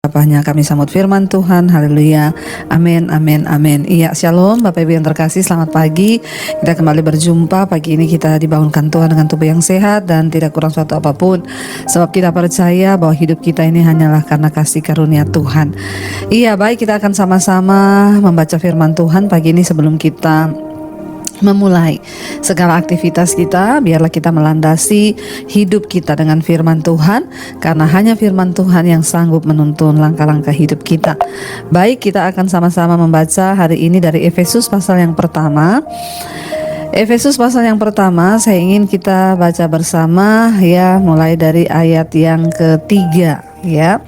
Apanya kami sambut firman Tuhan, haleluya, amin, amin, amin. Iya, shalom Bapak Ibu yang terkasih, selamat pagi. Kita kembali berjumpa, pagi ini kita dibangunkan Tuhan dengan tubuh yang sehat dan tidak kurang suatu apapun. Sebab kita percaya bahwa hidup kita ini hanyalah karena kasih karunia Tuhan. Iya, baik, kita akan sama-sama membaca firman Tuhan pagi ini. Sebelum kita memulai segala aktivitas kita, biarlah kita melandasi hidup kita dengan firman Tuhan, karena hanya firman Tuhan yang sanggup menuntun langkah-langkah hidup kita. Baik, kita akan sama-sama membaca hari ini dari Efesus pasal yang pertama. Efesus pasal yang pertama, saya ingin kita baca bersama ya, mulai dari ayat yang ketiga ya.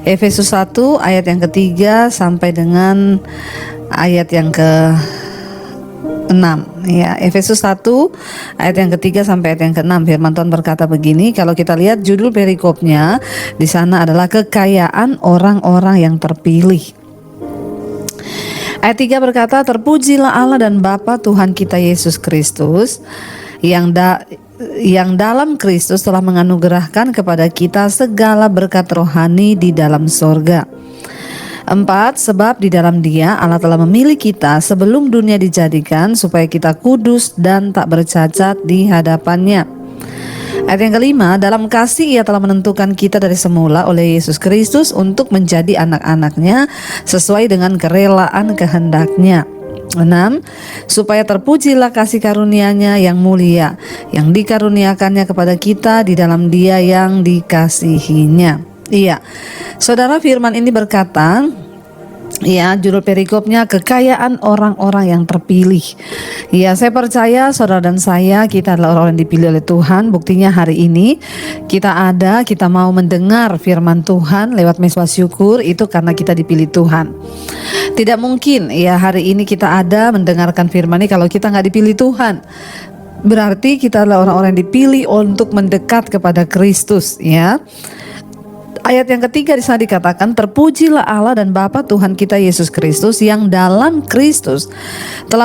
Efesus 1 ayat yang ketiga sampai dengan ayat yang ke-6 ya. Efesus 1 ayat yang ketiga sampai ayat yang ke-6, firman Tuhan berkata begini. Kalau kita lihat judul perikopnya di sana adalah kekayaan orang-orang yang terpilih. Ayat 3 berkata, terpujilah Allah dan Bapa Tuhan kita Yesus Kristus yang dalam Kristus telah menganugerahkan kepada kita segala berkat rohani di dalam sorga. 4. Sebab di dalam Dia Allah telah memilih kita sebelum dunia dijadikan supaya kita kudus dan tak bercacat di hadapannya. Ayat yang kelima, dalam kasih Ia telah menentukan kita dari semula oleh Yesus Kristus untuk menjadi anak-anaknya sesuai dengan kerelaan kehendak-Nya. 6. Supaya terpujilah kasih karunia-Nya yang mulia yang dikaruniakannya kepada kita di dalam Dia yang dikasihinya. Iya, saudara, firman ini berkata, ya, judul perikopnya kekayaan orang-orang yang terpilih. Ya, saya percaya saudara dan saya, kita adalah orang-orang yang dipilih oleh Tuhan. Buktinya hari ini kita mau mendengar firman Tuhan lewat mesbah syukur, itu karena kita dipilih Tuhan. Tidak mungkin ya hari ini kita ada mendengarkan firman ini kalau kita nggak dipilih Tuhan. Berarti kita adalah orang-orang yang dipilih untuk mendekat kepada Kristus ya. Ayat yang ketiga di sana dikatakan, terpujilah Allah dan Bapa Tuhan kita Yesus Kristus yang dalam Kristus telah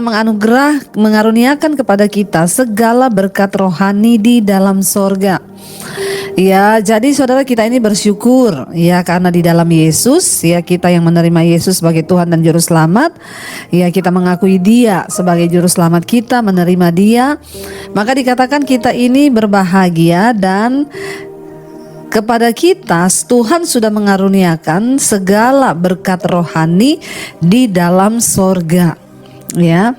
mengaruniakan kepada kita segala berkat rohani di dalam sorga. Ya, jadi saudara, kita ini bersyukur ya, karena di dalam Yesus ya, kita yang menerima Yesus sebagai Tuhan dan Juru Selamat ya, kita mengakui Dia sebagai Juru Selamat kita, menerima Dia, maka dikatakan kita ini berbahagia dan kepada kita Tuhan sudah mengaruniakan segala berkat rohani di dalam sorga ya.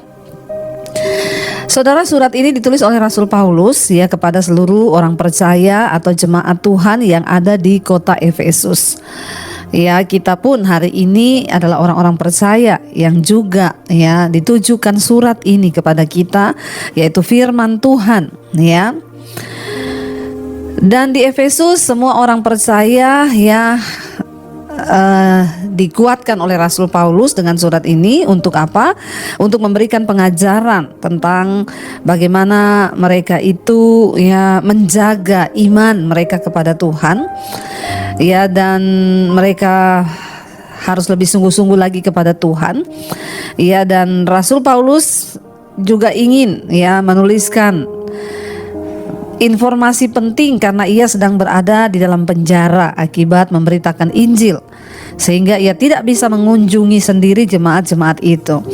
Saudara, surat ini ditulis oleh Rasul Paulus ya kepada seluruh orang percaya atau jemaat Tuhan yang ada di kota Efesus. Ya, kita pun hari ini adalah orang-orang percaya yang juga ya ditujukan surat ini kepada kita, yaitu firman Tuhan ya. Dan di Efesus semua orang percaya ya dikuatkan oleh Rasul Paulus dengan surat ini untuk apa? Untuk memberikan pengajaran tentang bagaimana mereka itu ya menjaga iman mereka kepada Tuhan ya, dan mereka harus lebih sungguh-sungguh lagi kepada Tuhan ya. Dan Rasul Paulus juga ingin ya menuliskan informasi penting karena ia sedang berada di dalam penjara akibat memberitakan Injil, sehingga ia tidak bisa mengunjungi sendiri jemaat-jemaat itu.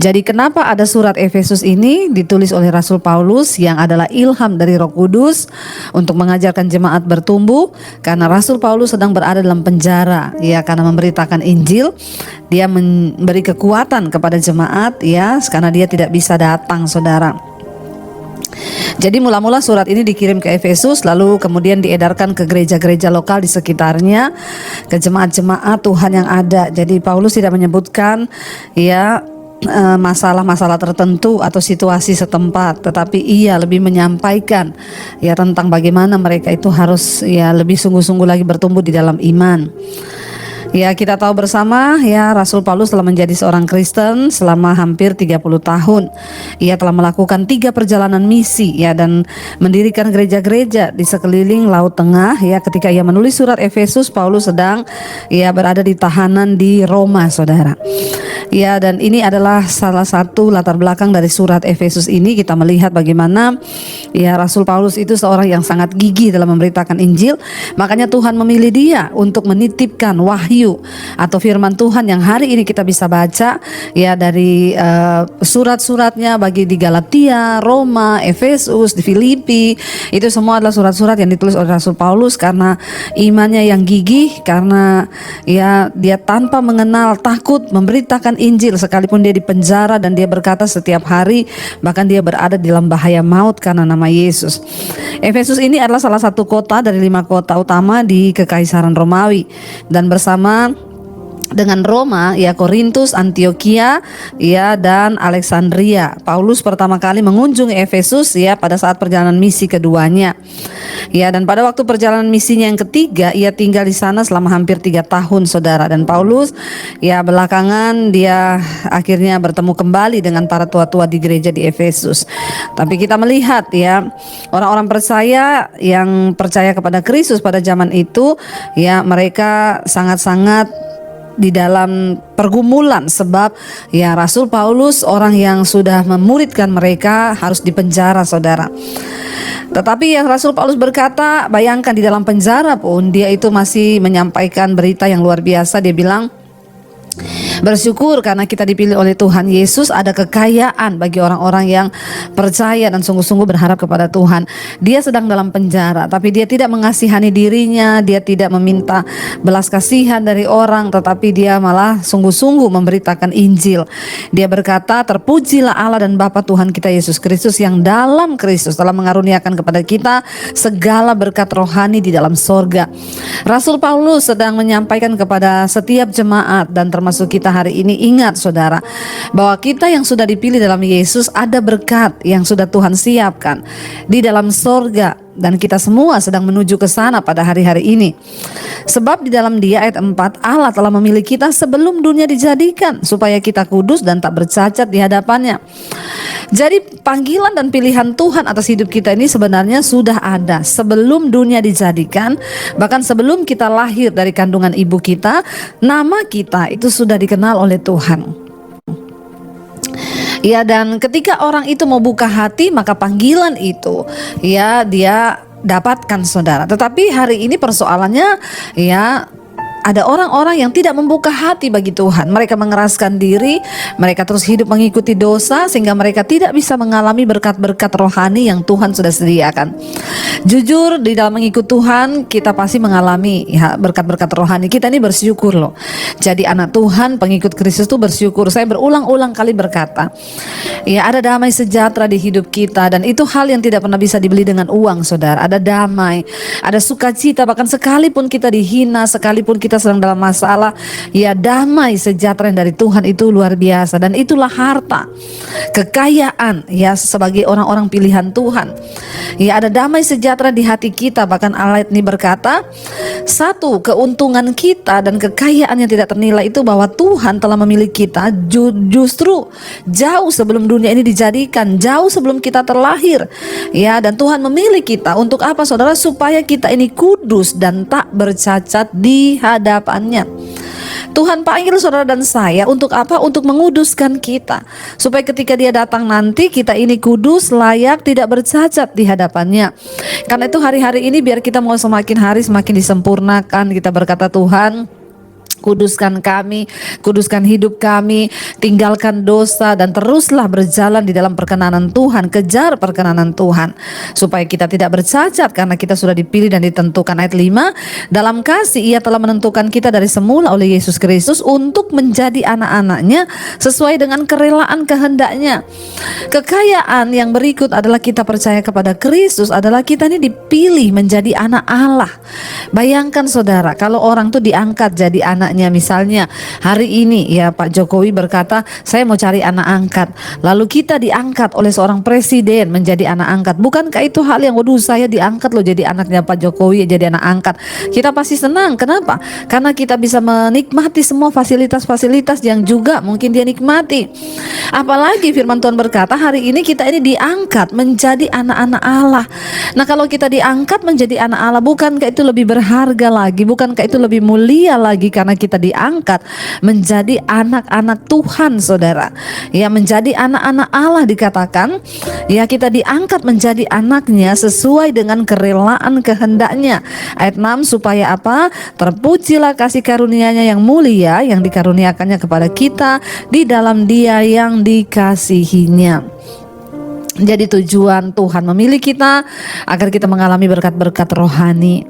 Jadi kenapa ada surat Efesus ini ditulis oleh Rasul Paulus yang adalah ilham dari Roh Kudus untuk mengajarkan jemaat bertumbuh? Karena Rasul Paulus sedang berada dalam penjara ya, karena memberitakan Injil. Dia memberi kekuatan kepada jemaat ya, karena dia tidak bisa datang, saudara. Jadi mula-mula surat ini dikirim ke Efesus, lalu kemudian diedarkan ke gereja-gereja lokal di sekitarnya, ke jemaat-jemaat Tuhan yang ada. Jadi Paulus tidak menyebutkan ya masalah-masalah tertentu atau situasi setempat, tetapi ia lebih menyampaikan ya tentang bagaimana mereka itu harus ya lebih sungguh-sungguh lagi bertumbuh di dalam iman. Ya, kita tahu bersama ya, Rasul Paulus telah menjadi seorang Kristen selama hampir 30 tahun. Ia telah melakukan 3 perjalanan misi ya, dan mendirikan gereja-gereja di sekeliling Laut Tengah ya. Ketika ia menulis surat Efesus, Paulus sedang berada di tahanan di Roma, saudara. Ya, dan ini adalah salah satu latar belakang dari surat Efesus ini. Kita melihat bagaimana ya Rasul Paulus itu seorang yang sangat gigih dalam memberitakan Injil. Makanya Tuhan memilih dia untuk menitipkan wahyu atau firman Tuhan yang hari ini kita bisa baca ya dari surat-suratnya bagi di Galatia, Roma, Efesus, di Filipi. Itu semua adalah surat-surat yang ditulis oleh Rasul Paulus karena imannya yang gigih, karena ya dia tanpa mengenal takut memberitakan Injil sekalipun dia di penjara, dan dia berkata setiap hari bahkan dia berada di dalam bahaya maut karena nama Yesus. Efesus ini adalah salah satu kota dari 5 kota utama di Kekaisaran Romawi, dan bersama dengan Roma ya Korintus, Antioquia ya dan Alexandria. Paulus pertama kali mengunjungi Efesus ya pada saat perjalanan misi keduanya. Ya, dan pada waktu perjalanan misinya yang ketiga ia tinggal di sana selama hampir 3 tahun, saudara. Dan Paulus ya belakangan dia akhirnya bertemu kembali dengan para tua-tua di gereja di Efesus. Tapi kita melihat ya orang-orang percaya yang percaya kepada Kristus pada zaman itu ya mereka sangat-sangat di dalam pergumulan, sebab ya Rasul Paulus orang yang sudah memuridkan mereka harus dipenjara, saudara. Tetapi yang Rasul Paulus berkata, bayangkan di dalam penjara pun dia itu masih menyampaikan berita yang luar biasa. Dia bilang, bersyukur karena kita dipilih oleh Tuhan Yesus, ada kekayaan bagi orang-orang yang percaya dan sungguh-sungguh berharap kepada Tuhan. Dia sedang dalam penjara, tapi dia tidak mengasihani dirinya, dia tidak meminta belas kasihan dari orang, tetapi dia malah sungguh-sungguh memberitakan Injil. Dia berkata, terpujilah Allah dan Bapa Tuhan kita Yesus Kristus yang dalam Kristus telah mengaruniakan kepada kita segala berkat rohani di dalam sorga. Rasul Paulus sedang menyampaikan kepada setiap jemaat dan termasuk kita hari ini, ingat saudara, bahwa kita yang sudah dipilih dalam Yesus ada berkat yang sudah Tuhan siapkan di dalam sorga, dan kita semua sedang menuju ke sana pada hari-hari ini. Sebab di dalam Dia, ayat 4, Allah telah memilih kita sebelum dunia dijadikan supaya kita kudus dan tak bercacat di hadapannya. Jadi panggilan dan pilihan Tuhan atas hidup kita ini sebenarnya sudah ada sebelum dunia dijadikan. Bahkan sebelum kita lahir dari kandungan ibu kita, nama kita itu sudah dikenal oleh Tuhan. Ya, dan ketika orang itu mau buka hati, maka panggilan itu ya dia dapatkan, saudara. Tetapi hari ini persoalannya ya ada orang-orang yang tidak membuka hati bagi Tuhan. Mereka mengeraskan diri, mereka terus hidup mengikuti dosa sehingga mereka tidak bisa mengalami berkat-berkat rohani yang Tuhan sudah sediakan. Jujur, di dalam mengikut Tuhan kita pasti mengalami ya berkat-berkat rohani. Kita ini bersyukur loh. Jadi anak Tuhan, pengikut Kristus itu bersyukur. Saya berulang-ulang kali berkata, ya ada damai sejahtera di hidup kita, dan itu hal yang tidak pernah bisa dibeli dengan uang, saudara. Ada damai, ada sukacita, bahkan sekalipun kita dihina, sekalipun kita sedang dalam masalah, ya damai sejahtera yang dari Tuhan itu luar biasa, dan itulah harta kekayaan ya sebagai orang-orang pilihan Tuhan. Ya ada damai sejahtera di hati kita. Bahkan ayat ini berkata, satu keuntungan kita dan kekayaan yang tidak ternilai itu bahwa Tuhan telah memilih kita justru jauh sebelum dunia ini dijadikan, jauh sebelum kita terlahir. Ya, dan Tuhan memilih kita untuk apa, saudara? Supaya kita ini kudus dan tak bercacat di hadapannya. Tuhan panggil saudara dan saya untuk apa? Untuk menguduskan kita, supaya ketika Dia datang nanti kita ini kudus, layak, tidak bercacat di hadapannya. Karena itu hari-hari ini biar kita mau semakin hari semakin disempurnakan, kita berkata, Tuhan, kuduskan kami, kuduskan hidup kami, tinggalkan dosa, dan teruslah berjalan di dalam perkenanan Tuhan, kejar perkenanan Tuhan, supaya kita tidak bercacat karena kita sudah dipilih dan ditentukan. Ayat 5, dalam kasih Ia telah menentukan kita dari semula oleh Yesus Kristus untuk menjadi anak-anaknya sesuai dengan kerelaan kehendaknya. Kekayaan yang berikut adalah kita percaya kepada Kristus, adalah kita ini dipilih menjadi anak Allah. Bayangkan saudara, kalau orang tuh diangkat jadi anak, misalnya hari ini ya Pak Jokowi berkata, saya mau cari anak angkat, lalu kita diangkat oleh seorang presiden menjadi anak angkat. Bukankah itu hal yang, waduh saya diangkat loh jadi anaknya Pak Jokowi, jadi anak angkat. Kita pasti senang. Kenapa? Karena kita bisa menikmati semua fasilitas-fasilitas yang juga mungkin dia nikmati. Apalagi firman Tuhan berkata hari ini kita ini diangkat menjadi anak-anak Allah. Nah, kalau kita diangkat menjadi anak Allah, bukankah itu lebih berharga lagi? Bukankah itu lebih mulia lagi? Karena kita diangkat menjadi anak-anak Tuhan, saudara. Ya, menjadi anak-anak Allah dikatakan, ya kita diangkat menjadi anaknya sesuai dengan kerelaan kehendaknya. Ayat 6, supaya apa? Terpujilah kasih karunia-Nya yang mulia yang dikaruniakannya kepada kita di dalam Dia yang dikasihinya. Jadi tujuan Tuhan memilih kita agar kita mengalami berkat-berkat rohani.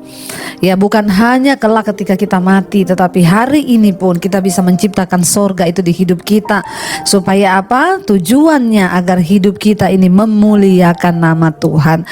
Ya, bukan hanya kelak ketika kita mati, tetapi hari ini pun kita bisa menciptakan sorga itu di hidup kita. Supaya apa? Tujuannya agar hidup kita ini memuliakan nama Tuhan.